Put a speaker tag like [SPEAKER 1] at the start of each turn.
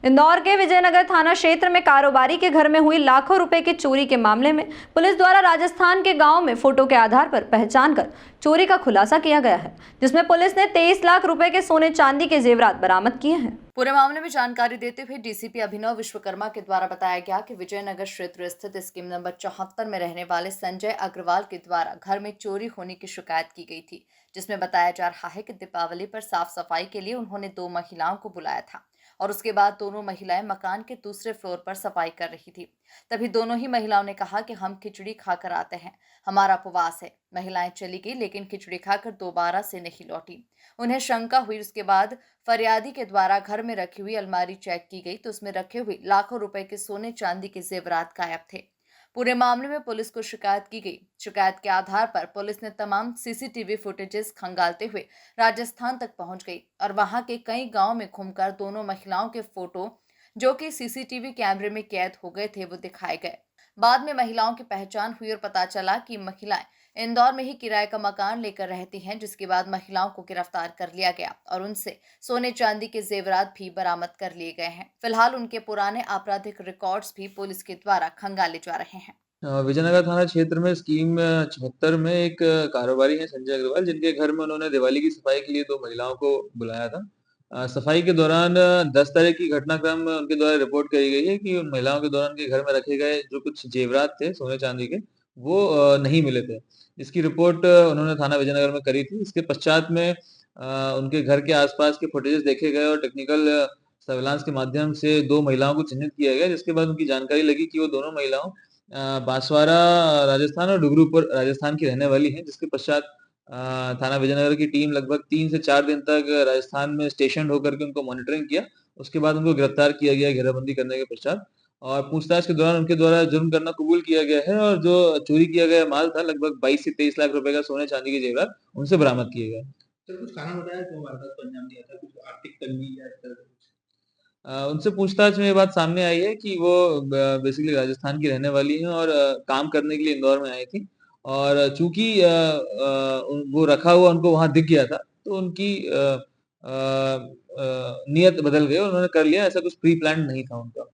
[SPEAKER 1] इंदौर के विजयनगर थाना क्षेत्र में कारोबारी के घर में हुई लाखों रुपए की चोरी के मामले में पुलिस द्वारा राजस्थान के गांव में फोटो के आधार पर पहचान कर चोरी का खुलासा किया गया है, जिसमें पुलिस ने 23 लाख रुपए के सोने चांदी के जेवरात बरामद किए हैं। पूरे मामले में जानकारी देते हुए डीसीपी अभिनव विश्वकर्मा के द्वारा बताया गया कि विजयनगर क्षेत्र स्थित स्कीम नंबर 74 में रहने वाले संजय अग्रवाल के द्वारा घर में चोरी होने की शिकायत की गई थी, जिसमें बताया जा रहा है कि दीपावली पर साफ सफाई के लिए उन्होंने 2 महिलाओं को बुलाया था और उसके बाद दोनों महिलाएं मकान के दूसरे फ्लोर पर सफाई कर रही थी। तभी दोनों ही महिलाओं ने कहा कि हम खिचड़ी खाकर आते हैं, हमारा उपवास है। महिलाएं चली गई लेकिन खिचड़ी खाकर दोबारा से नहीं लौटी। उन्हें शंका हुई। उसके बाद फरियादी के द्वारा घर में रखी हुई अलमारी चेक की गई तो उसमें रखे हुए लाखों रुपए के सोने चांदी के जेवरात गायब थे। पूरे मामले में पुलिस को शिकायत की गई। शिकायत के आधार पर पुलिस ने तमाम सीसीटीवी फुटेजेस खंगालते हुए राजस्थान तक पहुंच गई और वहां के कई गांव में घूमकर दोनों महिलाओं के फोटो जो कि सीसीटीवी कैमरे में कैद हो गए थे वो दिखाए गए। बाद में महिलाओं की पहचान हुई और पता चला कि महिलाएं इंदौर में ही किराए का मकान लेकर रहती हैं, जिसके बाद महिलाओं को गिरफ्तार कर लिया गया और उनसे सोने चांदी के जेवरात भी बरामद कर लिए गए हैं। फिलहाल उनके पुराने आपराधिक रिकॉर्ड्स भी पुलिस के द्वारा खंगाले जा रहे हैं।
[SPEAKER 2] विजयनगर थाना क्षेत्र में स्कीम 74 में एक कारोबारी हैं संजय अग्रवाल, जिनके घर में उन्होंने दिवाली की सफाई के लिए 2 महिलाओं को बुलाया था। सफाई के दौरान 10 तारीख की घटनाक्रम उनके द्वारा रिपोर्ट करी गई है कि उन महिलाओं के द्वारा उनके घर में रखे गए जो कुछ जेवरात थे सोने चांदी के, वो नहीं मिले थे। इसकी रिपोर्ट उन्होंने थाना विजयनगर में करी थी। इसके पश्चात में उनके घर के आसपास के फुटेजेस देखे गए और टेक्निकल सर्विलांस के माध्यम से 2 महिलाओं को चिन्हित किया गया, जिसके बाद उनकी जानकारी लगी कि वो दोनों महिलाओं बांसवाड़ा राजस्थान और डूंगरपुर राजस्थान की रहने वाली हैं। जिसके पश्चात थाना विजयनगर की टीम लगभग 3 से 4 दिन तक राजस्थान में स्टेशन्ड होकर के उनको मॉनिटरिंग किया। उसके बाद उनको गिरफ्तार किया गया घेराबंदी करने के पश्चात, और पूछताछ के दौरान उनके द्वारा जुर्म करना कबूल किया गया है और जो चोरी किया गया माल था लगभग 22 से 23 लाख रुपए का सोने चांदी के जेवरात उनसे बरामद किए गए।
[SPEAKER 3] सर कुछ कारण बताया क्यों वारदात को अंजाम दिया था? कुछ आर्थिक तंगी या इस तरह से कुछ?
[SPEAKER 2] उनसे पूछताछ में ये बात सामने आई है कि वो बेसिकली राजस्थान की रहने वाली हैं और काम करने के लिए इंदौर में आई थी, और चूंकि वो रखा हुआ उनको वहां दिख गया था तो उनकी नियत बदल गई और उन्होंने कर लिया। ऐसा कुछ प्री प्लान नहीं था उनका।